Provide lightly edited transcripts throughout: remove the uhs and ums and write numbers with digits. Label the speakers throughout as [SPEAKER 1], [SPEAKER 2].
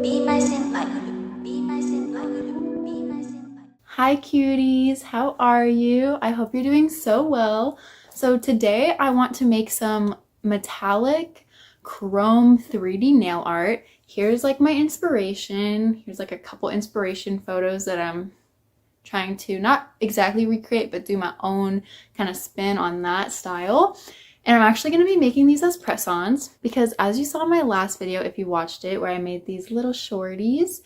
[SPEAKER 1] Hi cuties, how are you? I hope you're doing so well. So today I want to make some metallic chrome 3D nail art. Here's like my inspiration. Here's like a couple inspiration photos that I'm trying to not exactly recreate, but do my own kind of spin on that style. And I'm actually going to be making these as press-ons because as you saw in my last video, if you watched it, where I made these little shorties,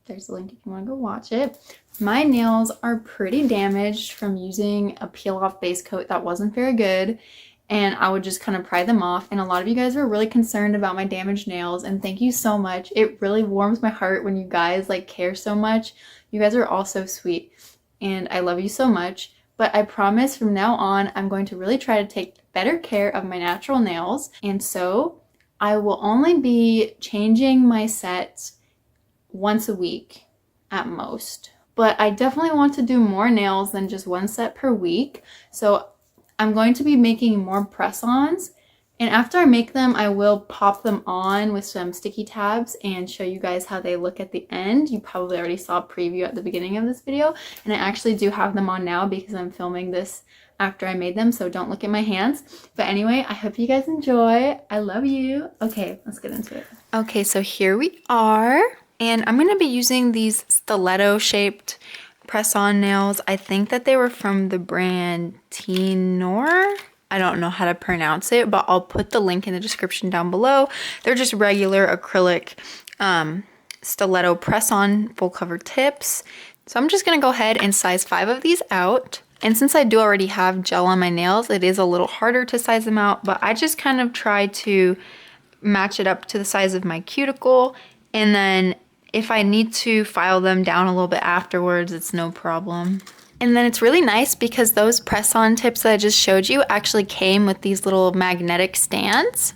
[SPEAKER 1] there's a link if you want to go watch it. My nails are pretty damaged from using a peel-off base coat that wasn't very good, and I would just kind of pry them off. And a lot of you guys were really concerned about my damaged nails, and thank you so much. It really warms my heart when you guys like care so much. You guys are all so sweet, and I love you so much. But I promise from now on, I'm going to really try to take better care of my natural nails. And so I will only be changing my sets once a week at most. But I definitely want to do more nails than just one set per week. So I'm going to be making more press-ons. And after I make them, I will pop them on with some sticky tabs and show you guys how they look at the end. You probably already saw a preview at the beginning of this video. And I actually do have them on now because I'm filming this after I made them, so don't look at my hands. But anyway, I hope you guys enjoy. I love you. Okay, let's get into it. Okay, so here we are. And I'm going to be using these stiletto-shaped press-on nails. I think that they were from the brand Tenor. I don't know how to pronounce it, but I'll put the link in the description down below. They're just regular acrylic stiletto press-on full-cover tips. So I'm just going to go ahead and size 5 of these out. And since I do already have gel on my nails, it is a little harder to size them out, but I just kind of try to match it up to the size of my cuticle. And then if I need to file them down a little bit afterwards, it's no problem. And then it's really nice because those press-on tips that I just showed you actually came with these little magnetic stands.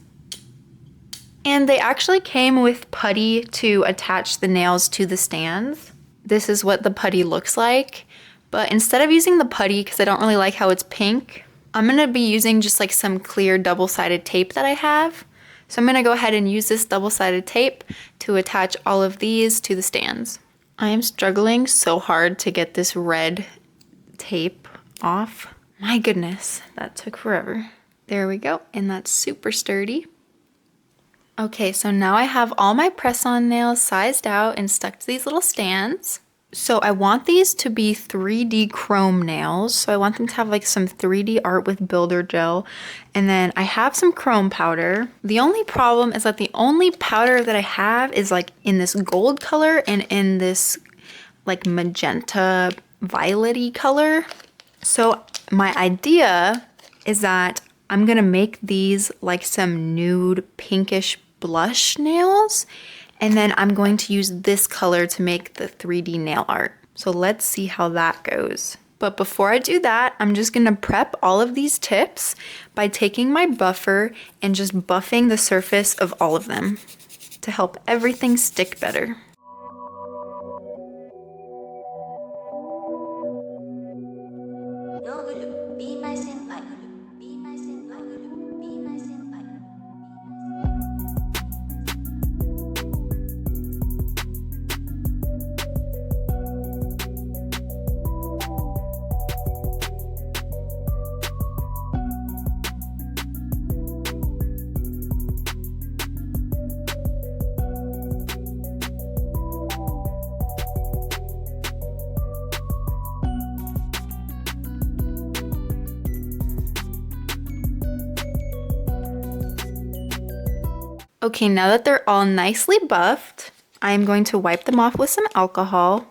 [SPEAKER 1] And they actually came with putty to attach the nails to the stands. This is what the putty looks like. But instead of using the putty, because I don't really like how it's pink, I'm going to be using just like some clear double-sided tape that I have. So I'm going to go ahead and use this double-sided tape to attach all of these to the stands. I am struggling so hard to get this red tape off. My goodness, that took forever. There we go, and that's super sturdy. Okay, so now I have all my press-on nails sized out and stuck to these little stands. So I want these to be 3D chrome nails. So I want them to have like some 3D art with builder gel. And then I have some chrome powder. The only problem is that the only powder that I have is like in this gold color and in this like magenta violet-y color. So my idea is that I'm gonna make these like some nude pinkish blush nails. And then I'm going to use this color to make the 3D nail art. So let's see how that goes. But before I do that, I'm just gonna prep all of these tips by taking my buffer and just buffing the surface of all of them to help everything stick better. Okay, now that they're all nicely buffed, I am going to wipe them off with some alcohol.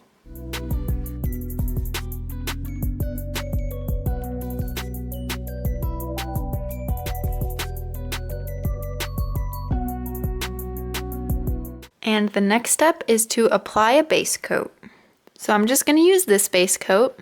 [SPEAKER 1] And the next step is to apply a base coat. So I'm just going to use this base coat.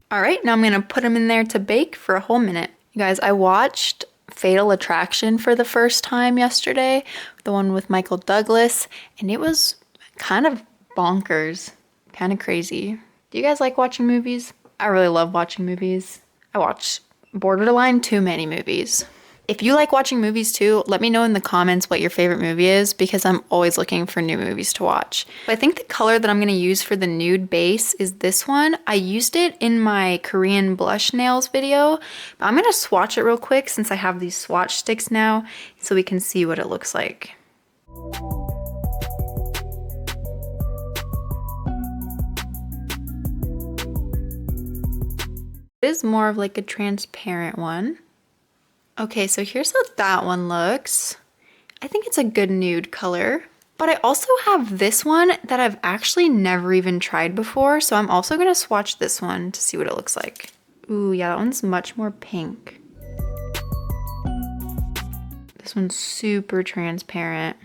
[SPEAKER 1] All right, now I'm gonna put them in there to bake for a whole minute. You guys, I watched Fatal Attraction for the first time yesterday, the one with Michael Douglas, and it was kind of bonkers, kind of crazy. Do you guys like watching movies? I really love watching movies. I watch borderline too many movies. If you like watching movies too, let me know in the comments what your favorite movie is because I'm always looking for new movies to watch. But I think the color that I'm going to use for the nude base is this one. I used it in my Korean blush nails video, but I'm going to swatch it real quick since I have these swatch sticks now so we can see what it looks like. It is more of like a transparent one. Okay, so here's how that one looks. I think it's a good nude color. But I also have this one that I've actually never even tried before, so I'm also gonna swatch this one to see what it looks like. Ooh, yeah, that one's much more pink. This one's super transparent.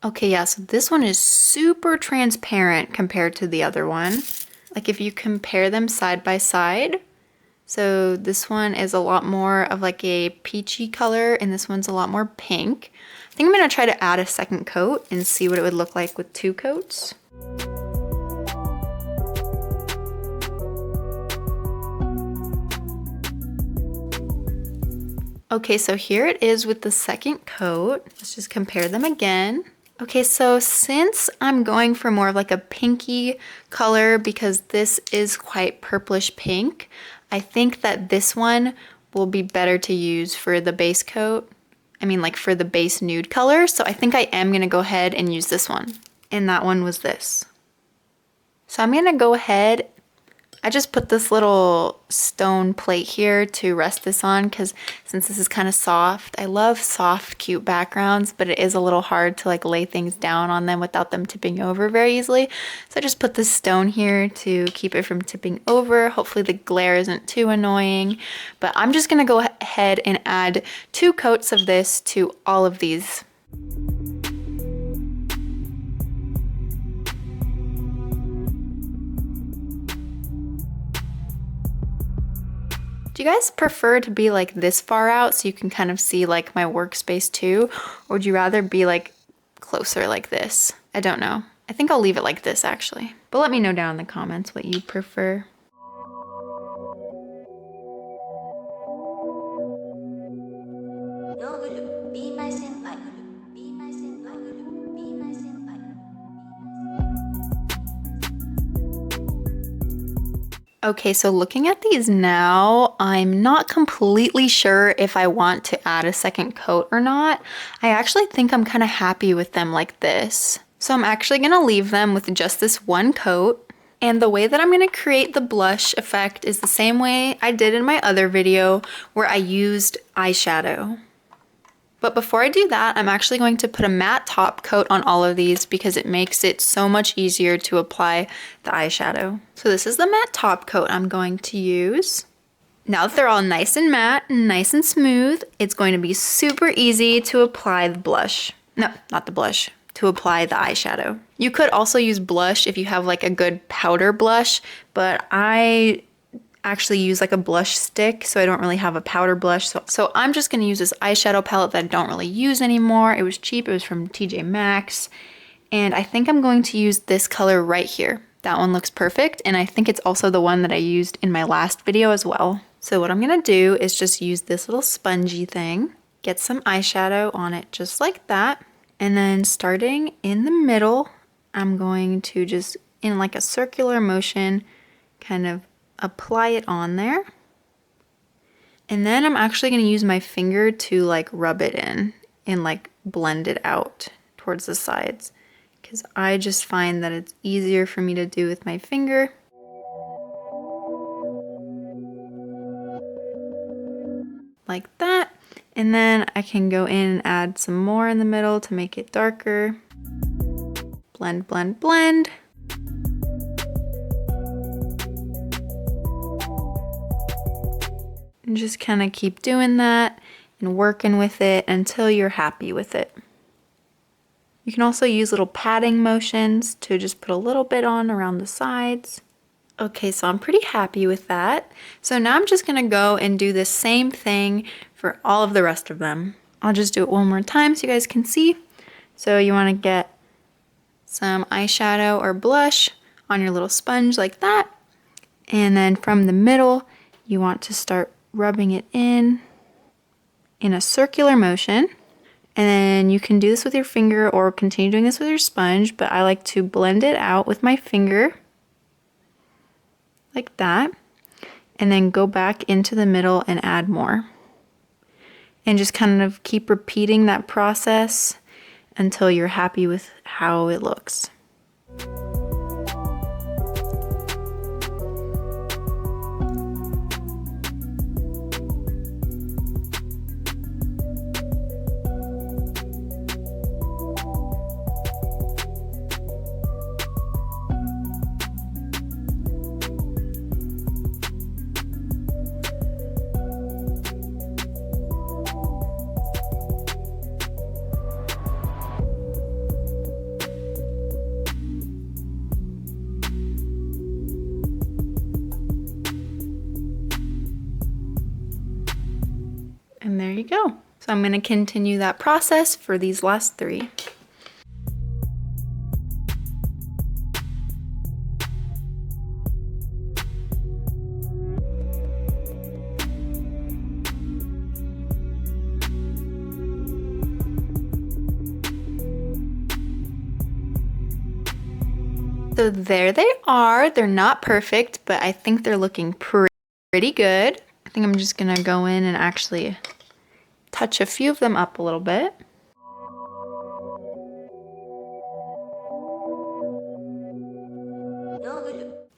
[SPEAKER 1] Okay, yeah, so this one is super transparent compared to the other one. Like if you compare them side by side, so this one is a lot more of like a peachy color and this one's a lot more pink. I think I'm gonna try to add a second coat and see what it would look like with 2 coats. Okay, so here it is with the second coat. Let's just compare them again. Okay, so since I'm going for more of like a pinky color because this is quite purplish pink, I think that this one will be better to use for the base coat. I mean like for the base nude color. So I think I am gonna go ahead and use this one. And that one was this. So I'm gonna go ahead. I just put this little stone plate here to rest this on because since this is kind of soft, I love soft, cute backgrounds, but it is a little hard to like lay things down on them without them tipping over very easily. So I just put this stone here to keep it from tipping over. Hopefully the glare isn't too annoying, but I'm just gonna go ahead and add 2 coats of this to all of these. Do you guys prefer to be like this far out so you can kind of see like my workspace too? Or would you rather be like closer like this? I don't know. I think I'll leave it like this actually. But let me know down in the comments what you prefer. Okay, so looking at these now, I'm not completely sure if I want to add a second coat or not. I actually think I'm kind of happy with them like this. So I'm actually gonna leave them with just this 1 coat. And the way that I'm gonna create the blush effect is the same way I did in my other video where I used eyeshadow. But before I do that, I'm actually going to put a matte top coat on all of these because it makes it so much easier to apply the eyeshadow. So this is the matte top coat I'm going to use. Now that they're all nice and matte and nice and smooth, it's going to be super easy to apply the blush. No, not the blush, to apply the eyeshadow. You could also use blush if you have like a good powder blush, but I actually use like a blush stick, so I don't really have a powder blush. So I'm just gonna use this eyeshadow palette that I don't really use anymore. It was cheap, it was from TJ Maxx. And I think I'm going to use this color right here. That one looks perfect, and I think it's also the one that I used in my last video as well. So what I'm gonna do is just use this little spongy thing, get some eyeshadow on it just like that, and then starting in the middle, I'm going to just, in like a circular motion, kind of apply it on there. And then I'm actually going to use my finger to like rub it in and like blend it out towards the sides because I just find that it's easier for me to do with my finger. Like that. And then I can go in and add some more in the middle to make it darker. Blend, blend, blend. And just kind of keep doing that and working with it until you're happy with it. You can also use little patting motions to just put a little bit on around the sides. Okay, so I'm pretty happy with that. So now I'm just gonna go and do the same thing for all of the rest of them. I'll just do it one more time so you guys can see. So you wanna get some eyeshadow or blush on your little sponge like that. And then from the middle, you want to start rubbing it in a circular motion. And then you can do this with your finger or continue doing this with your sponge, but I like to blend it out with my finger like that. And then go back into the middle and add more. And just kind of keep repeating that process until you're happy with how it looks. And there you go. So I'm gonna continue that process for these last 3. So there they are. They're not perfect, but I think they're looking pretty good. I think I'm just gonna go in and actually touch a few of them up a little bit.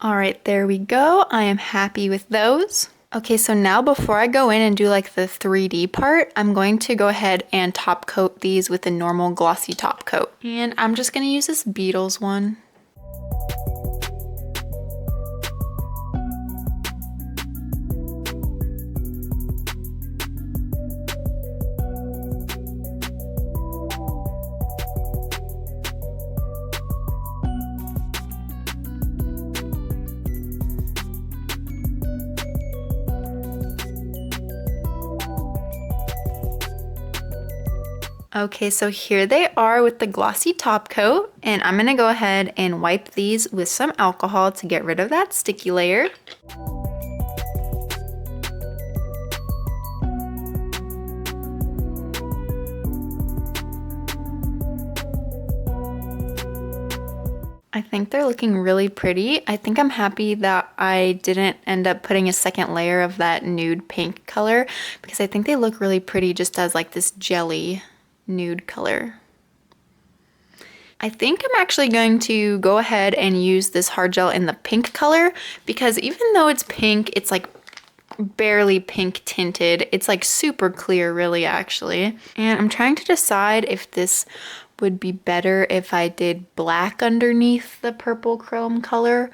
[SPEAKER 1] All right, there we go. I am happy with those. Okay, so now before I go in and do like the 3D part, I'm going to go ahead and top coat these with a normal glossy top coat. And I'm just gonna use this Beatles one. Okay, so here they are with the glossy top coat, and I'm gonna go ahead and wipe these with some alcohol to get rid of that sticky layer. I think they're looking really pretty. I think I'm happy that I didn't end up putting a second layer of that nude pink color because I think they look really pretty just as like this jelly nude color. I think I'm actually going to go ahead and use this hard gel in the pink color because even though it's pink, it's like barely pink tinted. It's like super clear really actually. And I'm trying to decide if this would be better if I did black underneath the purple chrome color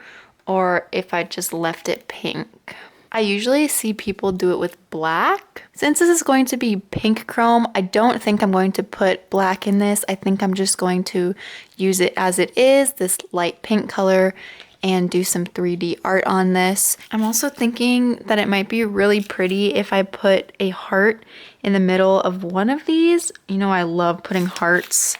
[SPEAKER 1] or if I just left it pink. I usually see people do it with black. Since this is going to be pink chrome, I don't think I'm going to put black in this. I think I'm just going to use it as it is, this light pink color, and do some 3D art on this. I'm also thinking that it might be really pretty if I put a heart in the middle of one of these. You know, I love putting hearts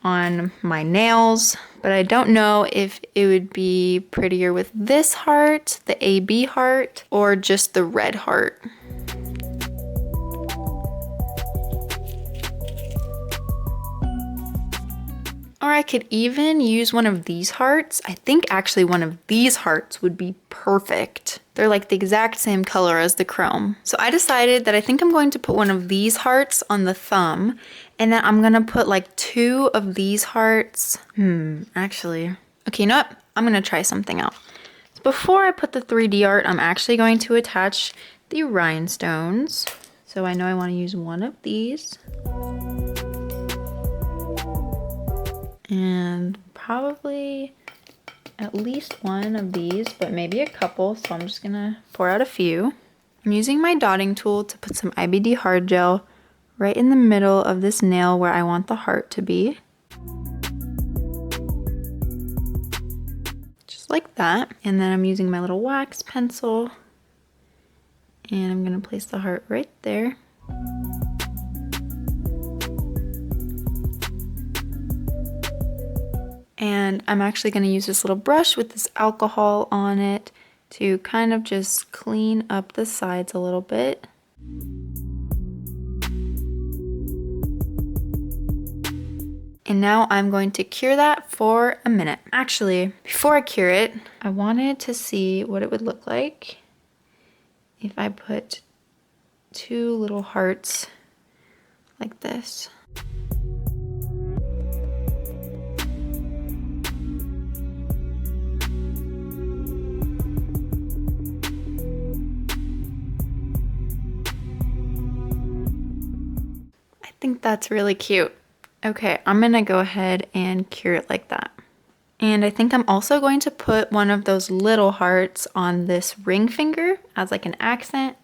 [SPEAKER 1] on my nails, but I don't know if it would be prettier with this heart, the AB heart, or just the red heart. Or I could even use one of these hearts. I think actually one of these hearts would be perfect. They're like the exact same color as the chrome. So I decided that I think I'm going to put one of these hearts on the thumb, and then I'm gonna put like 2 of these hearts. Actually. Okay, you know what? I'm gonna try something out. So before I put the 3D art, I'm actually going to attach the rhinestones. So I know I wanna use one of these. And probably at least one of these, but maybe a couple, so I'm just gonna pour out a few. I'm using my dotting tool to put some IBD hard gel right in the middle of this nail where I want the heart to be. like that. And then I'm using my little wax pencil and I'm gonna place the heart right there. And I'm actually gonna use this little brush with this alcohol on it to kind of just clean up the sides a little bit. And now I'm going to cure that for a minute. Actually, before I cure it, I wanted to see what it would look like if I put 2 little hearts like this. I think that's really cute. Okay, I'm gonna go ahead and cure it like that. And I think I'm also going to put one of those little hearts on this ring finger as like an accent.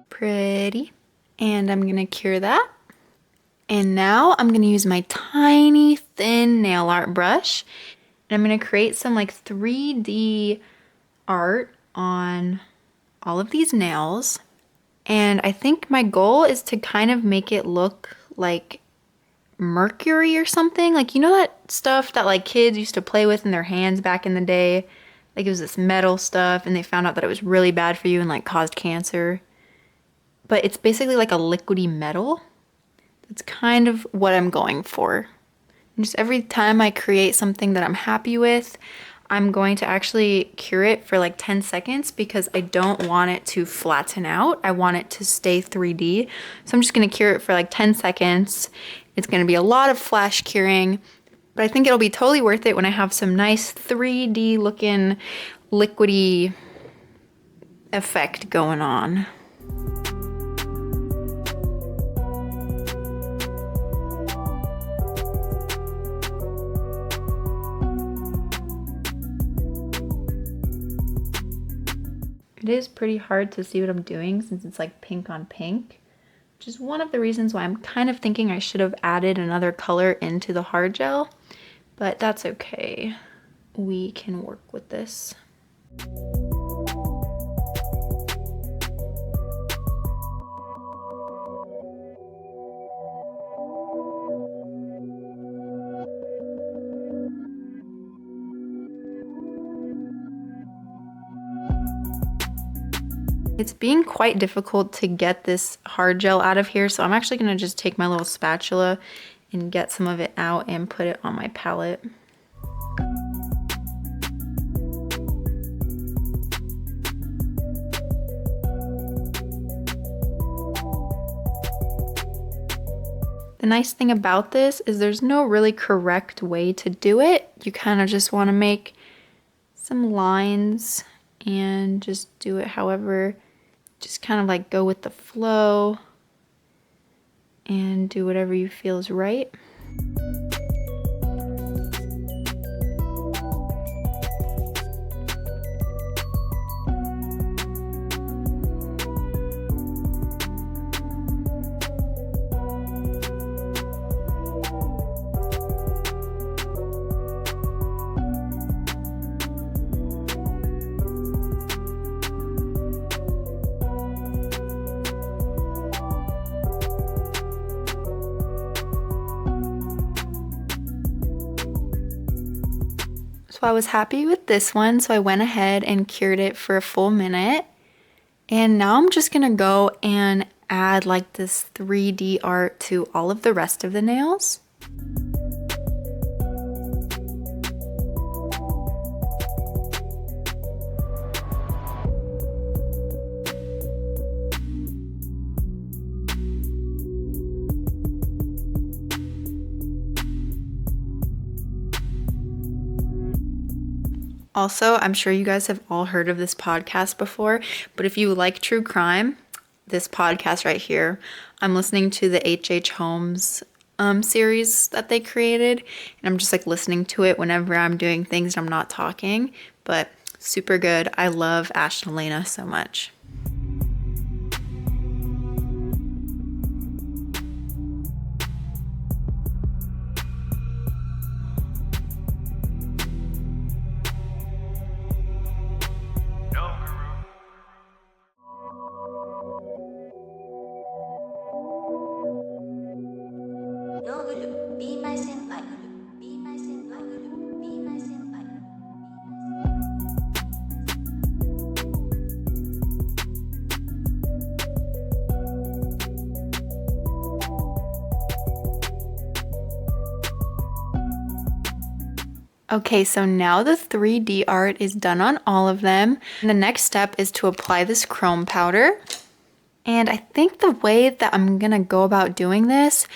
[SPEAKER 1] Pretty. And I'm gonna cure that. And now I'm gonna use my tiny thin nail art brush. And I'm gonna create some like 3D art on all of these nails. And I think my goal is to kind of make it look like mercury or something. Like, you know that stuff that like kids used to play with in their hands back in the day? Like it was this metal stuff and they found out that it was really bad for you and like caused cancer. But it's basically like a liquidy metal. That's kind of what I'm going for. And just every time I create something that I'm happy with, I'm going to actually cure it for like 10 seconds because I don't want it to flatten out. I want it to stay 3D. So I'm just gonna cure it for like 10 seconds. It's gonna be a lot of flash curing, but I think it'll be totally worth it when I have some nice 3D looking liquidy effect going on. It is pretty hard to see what I'm doing since it's like pink on pink, which is one of the reasons why I'm kind of thinking I should have added another color into the hard gel, but that's okay. We can work with this. It's being quite difficult to get this hard gel out of here, so I'm actually gonna just take my little spatula and get some of it out and put it on my palette. The nice thing about this is there's no really correct way to do it. You kind of just want to make some lines and just do it however, just kind of like go with the flow and do whatever you feel is right. So I was happy with this one, so I went ahead and cured it for a full minute. And now I'm just gonna go and add like this 3D art to all of the rest of the nails. Also, I'm sure you guys have all heard of this podcast before, but if you like true crime, this podcast right here, I'm listening to the H.H. Holmes series that they created, and I'm just like listening to it whenever I'm doing things and I'm not talking, but super good. I love Ash and Elena so much. Okay, so now the 3D art is done on all of them. And the next step is to apply this chrome powder. And I think the way that I'm gonna go about doing this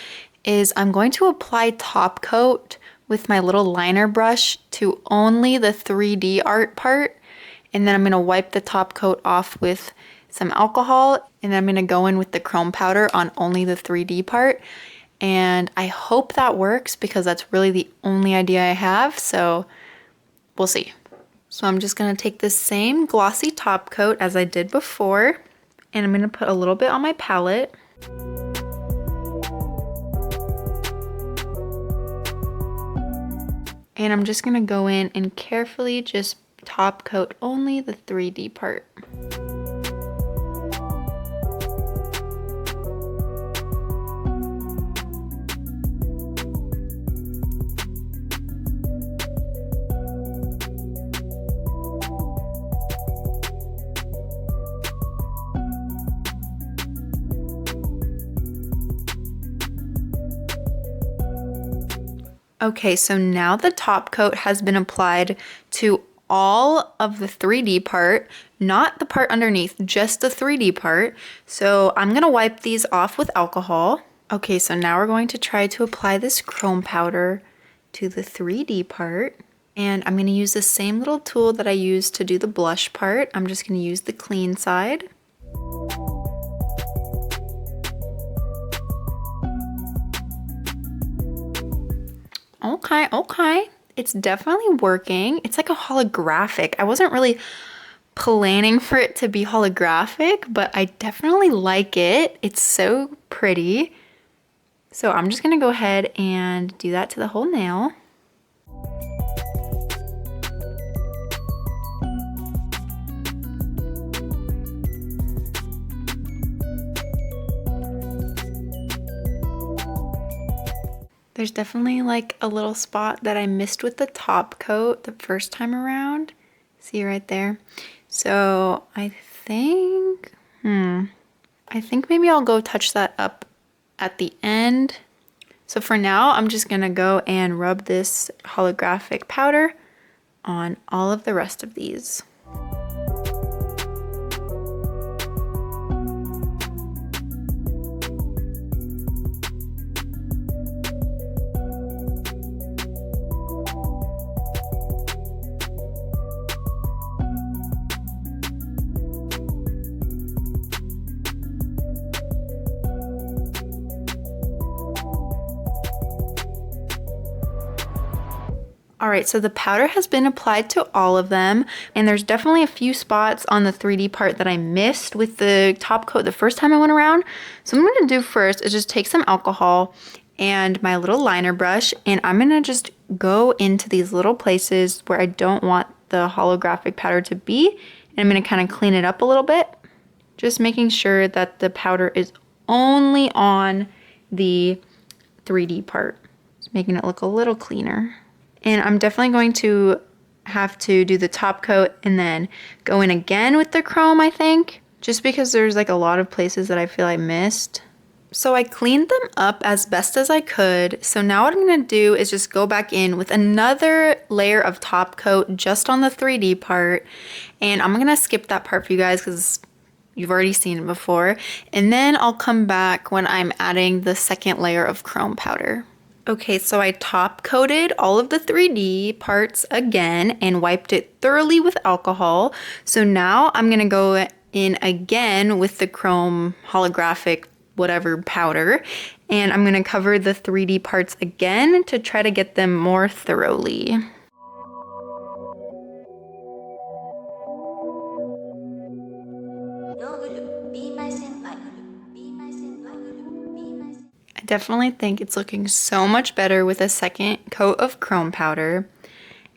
[SPEAKER 1] is I'm going to apply top coat with my little liner brush to only the 3D art part. And then I'm gonna wipe the top coat off with some alcohol. And then I'm gonna go in with the chrome powder on only the 3D part. And I hope that works because that's really the only idea I have, so we'll see. So I'm just gonna take the same glossy top coat as I did before, and I'm gonna put a little bit on my palette. And I'm just gonna go in and carefully just top coat only the 3D part. Okay, so now the top coat has been applied to all of the 3D part, not the part underneath, just the 3D part. So I'm gonna wipe these off with alcohol. Okay, so now we're going to try to apply this chrome powder to the 3D part. And I'm gonna use the same little tool that I used to do the blush part. I'm just gonna use the clean side. Okay. It's definitely working. It's like a holographic. I wasn't really planning for it to be holographic, but I definitely like it. It's so pretty. So I'm just gonna go ahead and do that to the whole nail. There's definitely like a little spot that I missed with the top coat the first time around. See right there? So I think maybe I'll go touch that up at the end. So for now, I'm just gonna go and rub this holographic powder on all of the rest of these. All right, so the powder has been applied to all of them, and there's definitely a few spots on the 3D part that I missed with the top coat the first time I went around. So what I'm gonna do first is just take some alcohol and my little liner brush, and I'm gonna just go into these little places where I don't want the holographic powder to be, and I'm gonna kind of clean it up a little bit, just making sure that the powder is only on the 3D part, just making it look a little cleaner. And I'm definitely going to have to do the top coat and then go in again with the chrome, I think, just because there's like a lot of places that I feel I missed. So I cleaned them up as best as I could. So now what I'm gonna do is just go back in with another layer of top coat just on the 3D part. And I'm gonna skip that part for you guys because you've already seen it before. And then I'll come back when I'm adding the second layer of chrome powder. Okay, so I top coated all of the 3D parts again and wiped it thoroughly with alcohol. So now I'm gonna go in again with the chrome holographic whatever powder, and I'm gonna cover the 3D parts again to try to get them more thoroughly. I definitely think it's looking so much better with a second coat of chrome powder.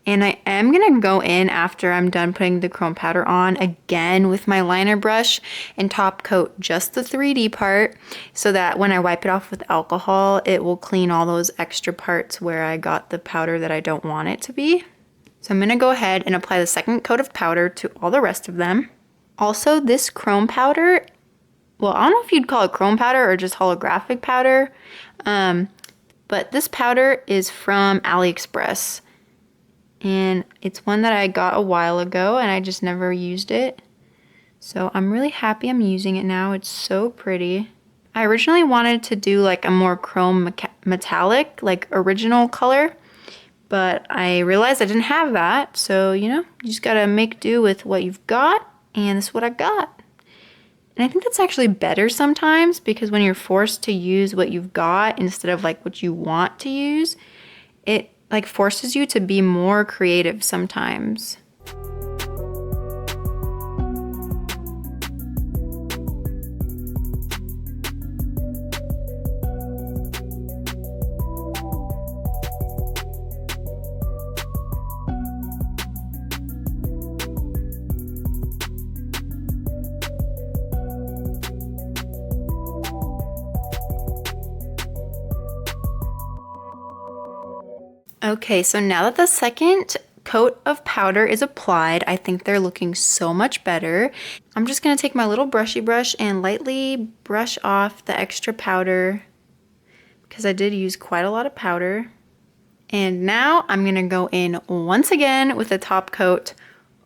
[SPEAKER 1] And I am gonna go in after I'm done putting the chrome powder on again with my liner brush and top coat just the 3D part so that when I wipe it off with alcohol, it will clean all those extra parts where I got the powder that I don't want it to be. So I'm gonna go ahead and apply the second coat of powder to all the rest of them. Also, this chrome powder, well, I don't know if you'd call it chrome powder or just holographic powder, but this powder is from AliExpress. And it's one that I got a while ago and I just never used it. So I'm really happy I'm using it now. It's so pretty. I originally wanted to do like a more chrome metallic, like original color, but I realized I didn't have that. So, you know, you just gotta make do with what you've got, and this is what I got. And I think that's actually better sometimes, because when you're forced to use what you've got instead of like what you want to use, it like forces you to be more creative sometimes. Okay, so now that the second coat of powder is applied, I think they're looking so much better. I'm just gonna take my little brushy brush and lightly brush off the extra powder because I did use quite a lot of powder. And now I'm gonna go in once again with a top coat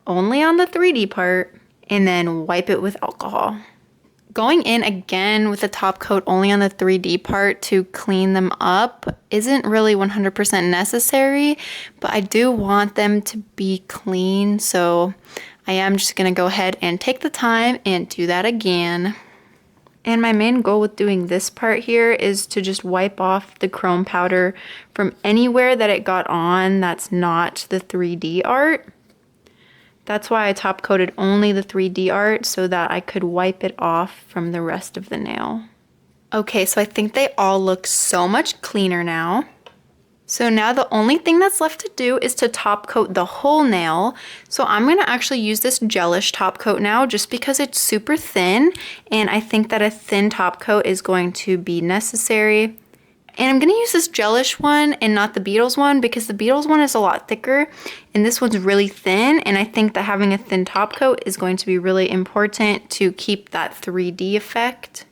[SPEAKER 1] only on the 3D part and then wipe it with alcohol. Going in again with a top coat only on the 3D part to clean them up isn't really 100% necessary, but I do want them to be clean, so I am just gonna go ahead and take the time and do that again. And my main goal with doing this part here is to just wipe off the chrome powder from anywhere that it got on that's not the 3D art. That's why I top coated only the 3D art, so that I could wipe it off from the rest of the nail. Okay, so I think they all look so much cleaner now. So now the only thing that's left to do is to top coat the whole nail. So I'm gonna actually use this gelish top coat now just because it's super thin, and I think that a thin top coat is going to be necessary. And I'm gonna use this gelish one and not the Beetles one because the Beetles one is a lot thicker and this one's really thin, and I think that having a thin top coat is going to be really important to keep that 3D effect.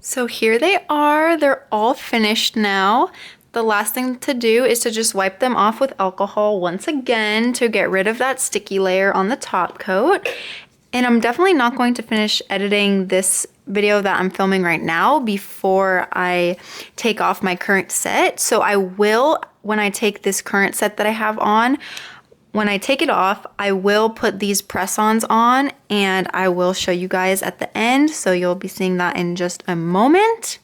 [SPEAKER 1] So here they are, they're all finished now. The last thing to do is to just wipe them off with alcohol once again to get rid of that sticky layer on the top coat. And I'm definitely not going to finish editing this video that I'm filming right now before I take off my current set. So I will, when I take this current set that I have on, when I take it off, I will put these press-ons on and I will show you guys at the end. So you'll be seeing that in just a moment.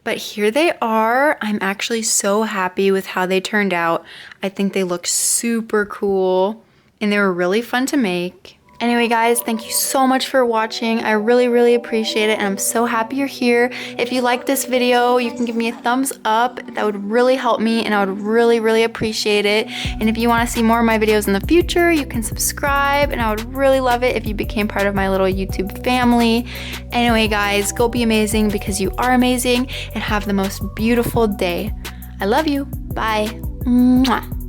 [SPEAKER 1] But here they are. I'm actually so happy with how they turned out. I think they look super cool and they were really fun to make. Anyway guys, thank you so much for watching. I really appreciate it and I'm so happy you're here. If you like this video, you can give me a thumbs up. That would really help me and I would really appreciate it. And if you want to see more of my videos in the future, you can subscribe and I would really love it if you became part of my little YouTube family. Anyway guys, go be amazing because you are amazing and have the most beautiful day. I love you. Bye. Mwah.